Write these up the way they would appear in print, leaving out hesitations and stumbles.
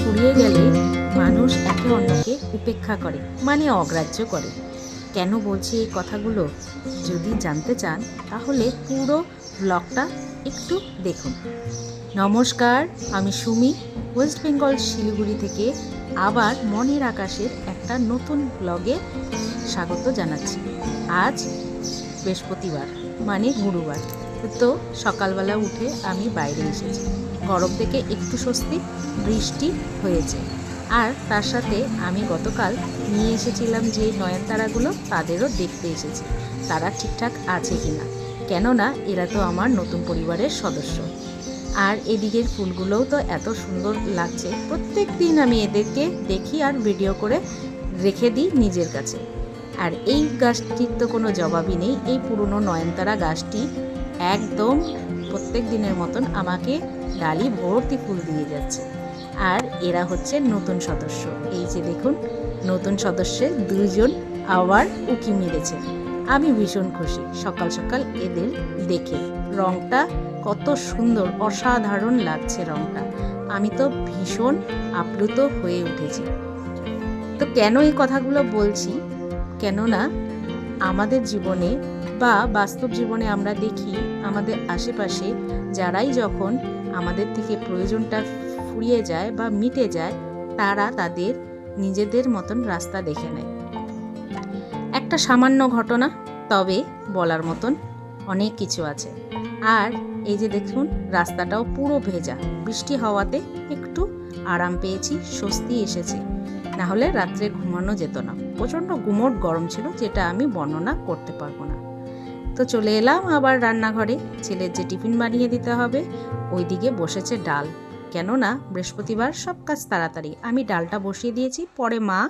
ফুরিয়ে গেলে মানুষ একে অন্যকে উপেক্ষা করে, মানে অগ্রাহ্য করে। কেন বলছি এই কথাগুলো? যদি জানতে চান তাহলে পুরো ব্লগটা একটু দেখুন। নমস্কার, আমি সুমি, ওয়েস্ট বেঙ্গল শিলিগুড়ি থেকে আবার মনের আকাশের একটা নতুন ব্লগে স্বাগত জানাচ্ছি। আজ বৃহস্পতিবার, মানে গুরুবার। তো সকালবেলা উঠে আমি বাইরে এসেছি। গরম থেকে একটু স্বস্তি, বৃষ্টি হয়েছে। আর তার সাথে আমি গতকাল নিয়ে এসেছিলাম যে নয়নতারাগুলো, তাদেরও দেখতে এসেছি তারা ঠিকঠাক আছে কিনা, কেননা এরা তো আমার নতুন পরিবারের সদস্য। আর এদিকের ফুলগুলোও তো এত সুন্দর লাগছে, প্রত্যেক দিন আমি এদেরকে দেখি আর ভিডিও করে রেখে দিই নিজের কাছে। আর এই গাছটির তো কোনো জবাবই নেই। এই পুরনো নয়নতারা গাছটি একদম প্রত্যেক দিনের মতন আমাকে ডালি ভর্তি ফুল দিয়ে যাচ্ছে। আর এরা হচ্ছে নতুন সদস্য। এই যে দেখুন, নতুন সদস্যের দুইজন আবার উকি মেরেছে। আমি ভীষণ খুশি সকাল সকাল এদের দেখে। রংটা কত সুন্দর, অসাধারণ লাগছে রংটা। আমি তো ভীষণ আপ্লুত হয়ে উঠেছি। তো কেন এই কথাগুলো বলছি? কেননা আমাদের জীবনে বা বাস্তব জীবনে আমরা দেখি আমাদের আশেপাশে যারাই যখন আমাদের থেকে প্রয়োজনটা ফুরিয়ে যায় বা মিটে যায়, তারা তাদের নিজেদের মতন রাস্তা দেখে নেয়। একটা সামান্য ঘটনা, তবে বলার মতন অনেক কিছু আছে। আর এই যে দেখুন, রাস্তাটাও পুরো ভেজা। বৃষ্টি হওয়াতে একটু আরাম পেয়েছি, স্বস্তি এসেছে। না হলে রাত্রে ঘুমানো যেত না। প্রচণ্ড গুমোট গরম ছিল, যেটা আমি বর্ণনা করতে পারবো না। তো চলে এলাম আবার রান্নাঘরে। ছেলের যে টিফিন বানিয়ে দিতে হবে, ওইদিকে বসেছে ডাল। কেননা বৃহস্পতিবার সব কাজ তাড়াতাড়ি। আমি ডালটা বসিয়ে দিয়েছি, পরে মা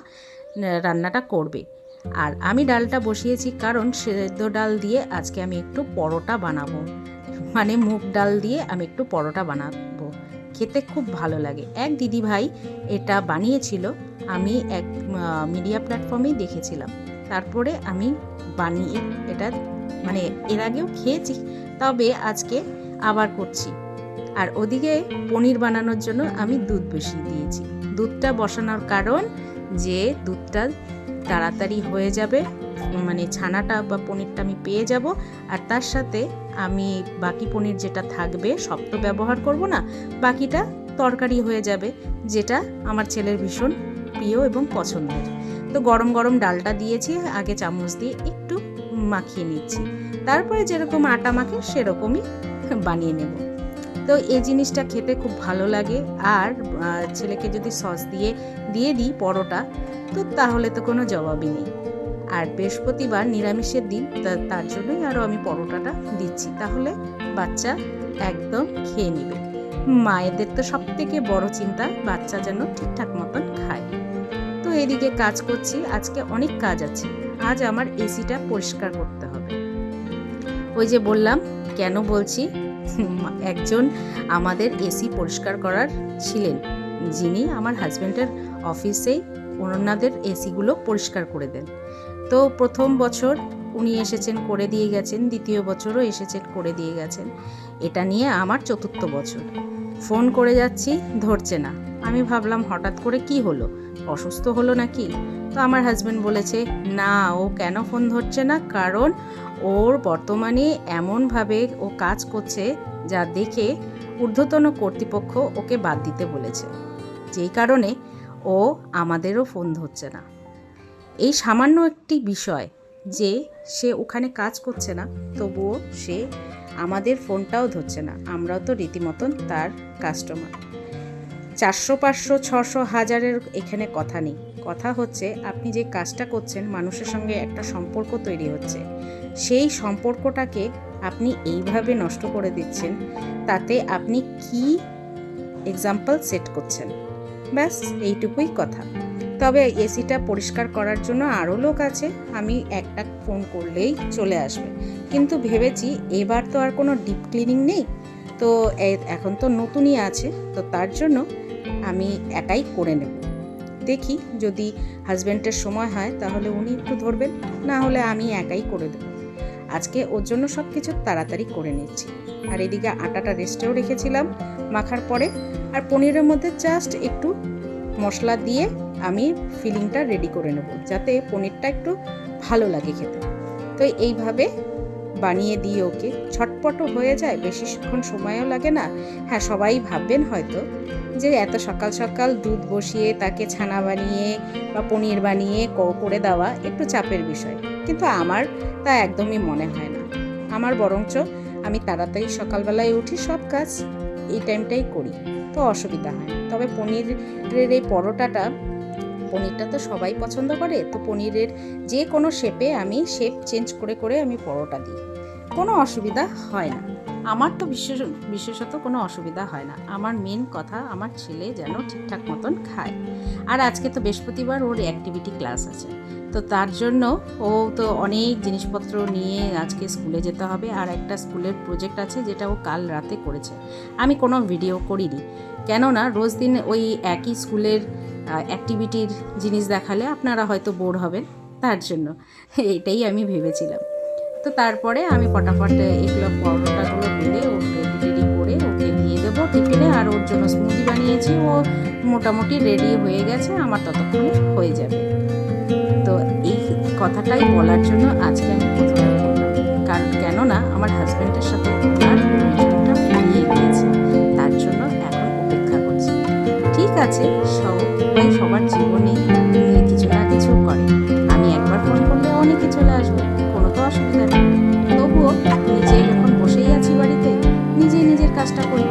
রান্নাটা করবে। আর আমি ডালটা বসিয়েছি কারণ সেদ্ধ ডাল দিয়ে আজকে আমি একটু পরোটা বানাবো, মানে মুগ ডাল দিয়ে আমি একটু পরোটা বানাবো। খেতে খুব ভালো লাগে। এক দিদি ভাই এটা বানিয়েছিল, আমি এক মিডিয়া প্ল্যাটফর্মেই দেখেছিলাম। তারপরে আমি বানিয়ে এটা, মানে এর আগেও খেয়েছি, তবে আজকে আবার করছি। আর ওদিকে পনির বানানোর জন্য আমি দুধ বসিয়ে দিয়েছি। দুধটা বসানোর কারণ যে দুধটা তাড়াতাড়ি হয়ে যাবে, মানে ছানাটা বা পনিরটা আমি পেয়ে যাব। আর তার সাথে আমি বাকি পনির যেটা থাকবে সব তো ব্যবহার করব না, বাকিটা তরকারি হয়ে যাবে, যেটা আমার ছেলের ভীষণ প্রিয় এবং পছন্দের। তো গরম গরম ডালটা দিয়েছি, আগে চামচ দিয়ে একটু মাখিয়ে নিচ্ছি। তারপরে যেরকম আটা মাখে সেরকমই বানিয়ে নেব। তো এই জিনিসটা খেতে খুব ভালো লাগে। আর ছেলেকে যদি সস দিয়ে দিই পরোটা, তো তাহলে তো কোনো জবাবই নেই। আর বৃহস্পতিবার নিরামিষের দিন, তার জন্যই আরও আমি পরোটাটা দিচ্ছি, তাহলে বাচ্চা একদম খেয়ে নেবে। মায়েদের তো সব থেকে বড় চিন্তা বাচ্চা যেন ঠিকঠাক মতন খায়। তো এদিকে কাজ করছি, আজকে অনেক কাজ আছে। আজ আমার এসিটা পরিষ্কার করতে হবে। ওই যে বললাম, কেন বলছি, একজন আমাদের এসি পরিষ্কার করার ছিলেন, যিনি আমার হাজব্যান্ডের অফিসেই ওনাদের এসিগুলো পরিষ্কার করে দেন। তো প্রথম বছর উনি এসেছেন, করে দিয়ে গেছেন। দ্বিতীয় বছরও এসেছেন, করে দিয়ে গেছেন। এটা নিয়ে আমার চতুর্থ বছর। ফোন করে যাচ্ছি, ধরছে না। আমি ভাবলাম হঠাৎ করে কি হলো, অসুস্থ হলো নাকি? তো আমার হাজব্যান্ড বলেছে, না, ও কেন ফোন ধরছে না, কারণ ওর বর্তমানে এমনভাবে ও কাজ করছে যা দেখে ঊর্ধ্বতন কর্তৃপক্ষ ওকে বাদ দিতে বলেছে, যেই কারণে ও আমাদেরও ফোন ধরছে না। এই সামান্য একটি বিষয় যে সে ওখানে কাজ করছে না, তবুও সে আমাদের ফোনটাও ধরছে না। আমরাও তো রীতিমতন তার কাস্টমার। 400, 500, 600, 1000-এর এখানে কথা নেই। কথা হচ্ছে আপনি যে কাজটা করছেন, মানুষের সঙ্গে একটা সম্পর্ক তৈরি হচ্ছে, সেই সম্পর্কটাকে আপনি এইভাবে নষ্ট করে দিচ্ছেন, তাতে আপনি কি এক্সাম্পল সেট করছেন? ব্যাস এইটুকুই কথা। তবে এসিটা পরিষ্কার করার জন্য আরও লোক আছে, আমি একটা ফোন করলেই চলে আসবে। কিন্তু ভেবেছি এবার তো আর কোনো ডিপ ক্লিনিং নেই, তো এখন তো নতুনই আছে, তো তার জন্য আমি একাই করে নেব। দেখি যদি হাজব্যান্ডের সময় হয় তাহলে উনি একটু ধরবেন, না হলে আমি একাই করে দেব। আজকে ওর জন্য সব কিছু তাড়াতাড়ি করে নিচ্ছি। আর এদিকে আটাটা রেস্টেও রেখেছিলাম মাখার পরে। আর পনিরের মধ্যে জাস্ট একটু মশলা দিয়ে আমি ফিলিংটা রেডি করে নেব, যাতে পনিরটা একটু ভালো লাগে খেতে। তো এইভাবে বানিয়ে দিই ওকে, ছটপটও হয়ে যায়, বেশিক্ষণ সময়ও লাগে না। হ্যাঁ, সবাই ভাববেন হয়তো যে এত সকাল সকাল দুধ বসিয়ে তাকে ছানা বানিয়ে বা পনির বানিয়ে করে দেওয়া একটু চাপের বিষয়, কিন্তু আমার তা একদমই মনে হয় না। আমার বরঞ্চ আমি তাড়াতাড়ি সকালবেলায় উঠি, সব কাজ এই টাইমটাই করি, তো অসুবিধা হয় না। তবে পনিরের এই পনিরটা তো সবাই পছন্দ করে, তো পনিরের যে কোনো শেপে আমি শেপ চেঞ্জ করে করে আমি পরোটা দিই, কোনো অসুবিধা হয় না। আমার তো বিশেষত কোনো অসুবিধা হয় না। আমার মেন কথা আমার ছেলে যেন ঠিকঠাক মতন খায়। আর আজকে তো বৃহস্পতিবার, ওর অ্যাক্টিভিটি ক্লাস আছে, তো তার জন্য ও তো অনেক জিনিসপত্র নিয়ে আজকে স্কুলে যেতে হবে। আর একটা স্কুলের প্রজেক্ট আছে যেটা ও কাল রাতে করেছে, আমি কোনো ভিডিও করিনি, কেননা রোজ দিন ওই একই স্কুলের অ্যাক্টিভিটির জিনিস দেখালে আপনারা হয়তো বোর হবেন, তার জন্য এটাই আমি ভেবেছিলাম। তো তারপরে আমি ফটাফট এগুলো পরোটাগুলো বেলে ও রেডি করে ওকে দিয়ে দেবো টিফিনে। আর ওর জন্য স্মুদি বানিয়েছি, ও মোটামুটি রেডি হয়ে গেছে, আমার ততক্ষণে হয়ে যাবে। তো এই কথাটাই বলার জন্য আজকে আমি প্রথমে বললাম, কারণ কেননা আমার হাজব্যান্ডের সাথে ওনার রিলেশনটা ফুরিয়ে গিয়েছে, তার জন্য এখন অপেক্ষা করছি। ঠিক আছে, সবাই সবার জীবনে কিছু না কিছু করে, আমি একবার ফোন করলে অনেকে চলে আসবে, কোনো তো অসুবিধা নেই। তবুও নিজে যখন বসেই আছি বাড়িতে, নিজের কাজটা করি,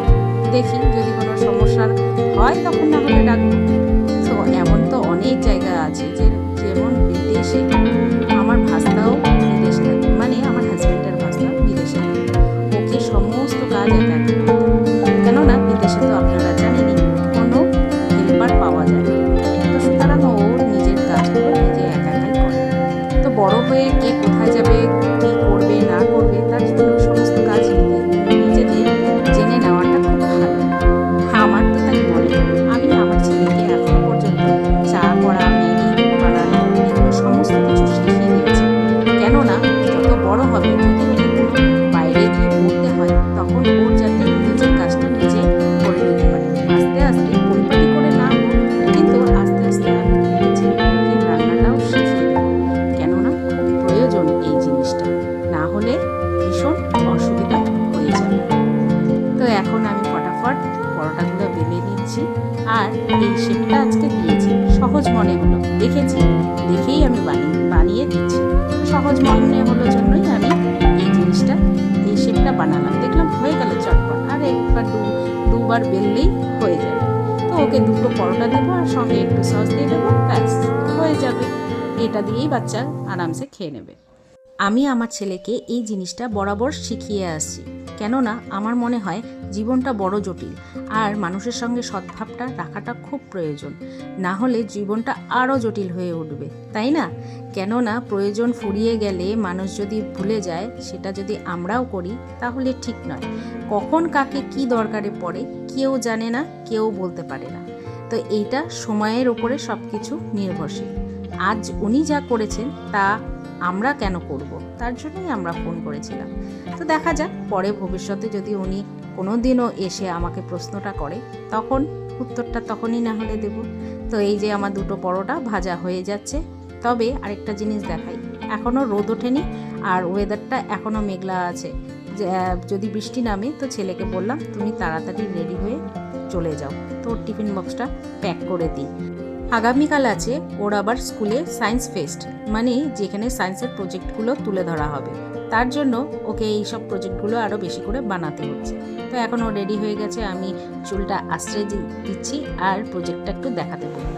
দেখি যদি কোনো সমস্যার হয় তখন না হলে ডাকবো। তো এমন তো অনেক জায়গা আছে, যেমন বিদেশে, আমার ভাস্তাও বিদেশে থাকে, মানে আমার হাজব্যান্ডের ভাস্তা বিদেশে থাকে, ওকে সমস্ত কাজ একা একা করতে হয়। কেননা বিদেশে তো আপনারা জানেনই কোনো হেল্পার পাওয়া যায় না, তো সুতরাং ও নিজের কাজগুলো নিজে একা একাই করে। তো বড় হয়ে কে কোথায় যাবে, কী করবে না করবে, তার জন্য সমস্ত কাজ নিজেদের জেনে নেওয়াটা খুব ভালো। আমার তো তাই মনে হয়। আমি আমার ছেলেকে এখনো পর্যন্ত চা করা, ম্যাগি বানানো, এগুলো সমস্ত কিছু শিখিয়ে দিয়েছি। কেননা যত বড় হবে, যদি ওকে কোনো বাইরে গিয়ে পড়তে হয়, তখন ওর যাতে নিজের কাজটা নিজে করে নিতে পারে। আস্তে আস্তে পরিপাটি করে না হোক, কিন্তু আস্তে আস্তে আমি ভেবেছি ওকে রান্নাটাও শিখিয়ে দেবো, কেননা খুব প্রয়োজন এই জিনিসটা, না হলে ভীষণ অসুবিধা হয়ে যাবে। তো এখন আমি ফটাফট পরোটাগুলো বেলে নিচ্ছি, আর এই শেপটা আজকে দিয়েছি, সহজ মনে হলো, দেখেই আমি বানিয়ে দিচ্ছি। সহজ মনে হলো জন্যই আমি এই শেপটা বানালাম, দেখলাম হয়ে গেল চটপট, আর একবার দুবার বেললেই হয়ে যাবে। তো ওকে দুটো পরোটা দেবো, আর সঙ্গে একটু সস দিয়ে দেবো, ব্যাস হয়ে যাবে। এটা দিয়েই বাচ্চা আরামসে খেয়ে নেবে। আমি আমার ছেলেকে এই জিনিসটা বরাবর শিখিয়ে আসছি, কেননা আমার মনে হয় জীবনটা বড় জটিল, আর মানুষের সঙ্গে সদ্ভাবটা রাখাটা খুব প্রয়োজন, না হলে জীবনটা আরও জটিল হয়ে উঠবে, তাই না? কেননা প্রয়োজন ফুরিয়ে গেলে মানুষ যদি ভুলে যায়, সেটা যদি আমরাও করি তাহলে ঠিক নয়। কখন কাকে কি দরকারে পড়ে কেউ জানে না, কেউ বলতে পারে না। তো এইটা সময়ের ওপরে সব কিছু নির্ভরশীল। আজ উনি যা করেছেন তা আমরা কেন করব, তার জন্যই আমরা ফোন করেছিলাম। তো দেখা যাক, পরে ভবিষ্যতে যদি উনি কোনো দিনও এসে আমাকে প্রশ্নটা করে, তখন উত্তরটা তখনই না হলে দেব। তো এই যে আমার দুটো পরোটা ভাজা হয়ে যাচ্ছে। তবে আরেকটা জিনিস দেখাই, এখনও রোদ ওঠেনি, আর ওয়েদারটা এখনও মেঘলা আছে। যদি বৃষ্টি নামে তো ছেলেকে বললাম তুমি তাড়াতাড়ি রেডি হয়ে চলে যাও, তো টিফিন বক্সটা প্যাক করে দিই। আগামীকাল আছে ওর আবার স্কুলে সায়েন্স ফেস্ট, মানে যেখানে সায়েন্সের প্রজেক্টগুলো তুলে ধরা হবে, তার জন্য ওকে এই সব প্রজেক্টগুলো আরও বেশি করে বানাতে হচ্ছে। তো এখন ও রেডি হয়ে গেছে, আমি চুলটা আশ্রয় দিচ্ছি আর প্রজেক্টটা একটু দেখাতে বলি।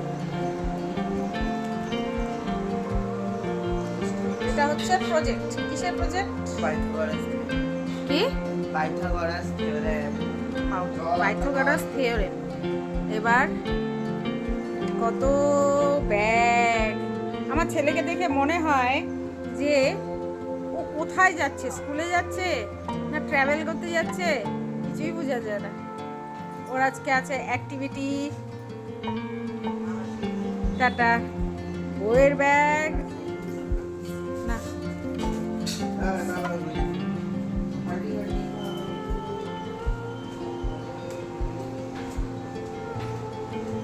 এটা হচ্ছে প্রজেক্ট, কিসের প্রজেক্ট? কি? Pythagoras theorem. এবার কত ব্যাগ! আমার ছেলেকে দেখে মনে হয় যে ও কোথায় যাচ্ছে, স্কুলে যাচ্ছে না ট্রাভেল করতে যাচ্ছে, কিছুই বোঝা যায় না। ওর আজকে আছে অ্যাক্টিভিটি, টাটা, বইয়ের ব্যাগ না,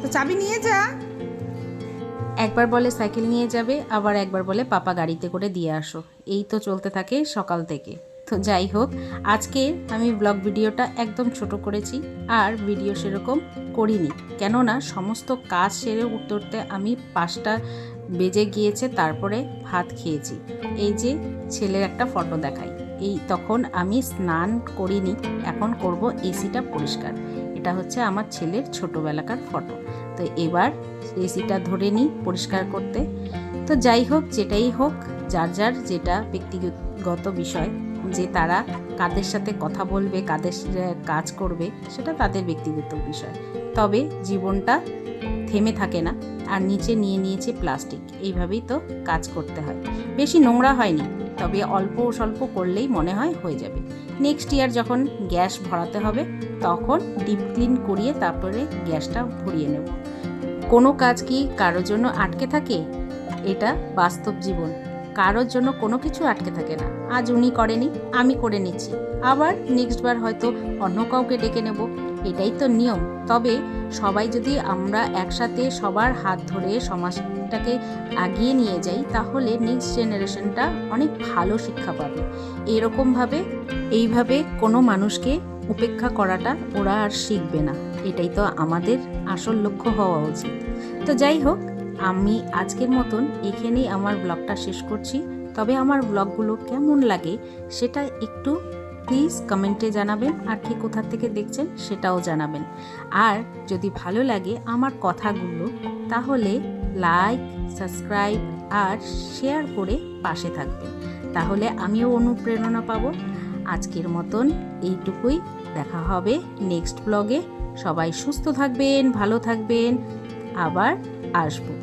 তো চাবি নিয়ে যা। একবার বলে সাইকেল নিয়ে যাবে, আবার একবার বলে পাপা গাড়িতে করে দিয়ে আসো। এই তো চলতে থাকে সকাল থেকে। তো যাই হোক, আজকে আমি ব্লগ ভিডিওটা একদম ছোট করেছি, আর ভিডিও সেরকম করিনি, কেননা সমস্ত কাজ সেরে উঠতে উঠতে আমি 5টা বেজে গিয়েছে, তারপরে ভাত খেয়েছি। এই যে ছেলের একটা ফটো দেখাই, এই তখন আমি স্নান করিনি, এখন করব এসিটা পরিষ্কার। এটা হচ্ছে আমার ছেলের ছোটোবেলাকার ফটো। তো এবার এসিটা ধরে নিই পরিষ্কার করতে। তো যাই হোক, যেটাই হোক, যার যার যেটা ব্যক্তিগত বিষয়, যে তারা কাদের সাথে কথা বলবে, কাদের কাজ করবে, সেটা তাদের ব্যক্তিগত বিষয়। তবে জীবনটা থেমে থাকে না, আর নিচে নিয়ে নিয়েছে প্লাস্টিক, এইভাবেই তো কাজ করতে হয়। বেশি নোংরা হয়নি, তবে অল্প স্বল্প করলেই মনে হয় হয়ে যাবে। নেক্সট ইয়ার যখন গ্যাস ভরাতে হবে, তখন ডিপ ক্লিন করিয়ে তারপরে গ্যাসটা ভরিয়ে নেব। কোনো কাজ কি কারোর জন্য আটকে থাকে? এটা বাস্তব জীবন, কারোর জন্য কোনো কিছু আটকে থাকে না। আজ উনি করেনি, আমি করে নিচ্ছি, আবার নেক্সট বার হয়তো অন্য কাউকে ডেকে নেব, এটাই তো নিয়ম। তবে সবাই যদি আমরা একসাথে সবার হাত ধরে সমাজটাকে এগিয়ে নিয়ে যাই, তাহলে নেক্সট জেনারেশনটা অনেক ভালো শিক্ষা পাবে। এইভাবে কোনো মানুষকে উপেক্ষা করাটা ওরা আর শিখবে না। এটাই তো আমাদের আসল লক্ষ্য হওয়া উচিত। তো যাই হোক, আমি আজকের মতন এখানেই আমার ব্লগটা শেষ করছি। তবে আমার ব্লগগুলো কেমন লাগে সেটা একটু প্লিজ কমেন্টে জানাবেন, আর কে কোথা থেকে দেখছেন সেটাও জানাবেন। আর যদি ভালো লাগে আমার কথাগুলো, তাহলে লাইক, সাবস্ক্রাইব আর শেয়ার করে পাশে থাকবেন, তাহলে আমিও অনুপ্রেরণা পাবো। আজকের মতন এইটুকুই, দেখা হবে নেক্সট ব্লগে। সবাই সুস্থ থাকবেন, ভালো থাকবেন, আবার আসবো।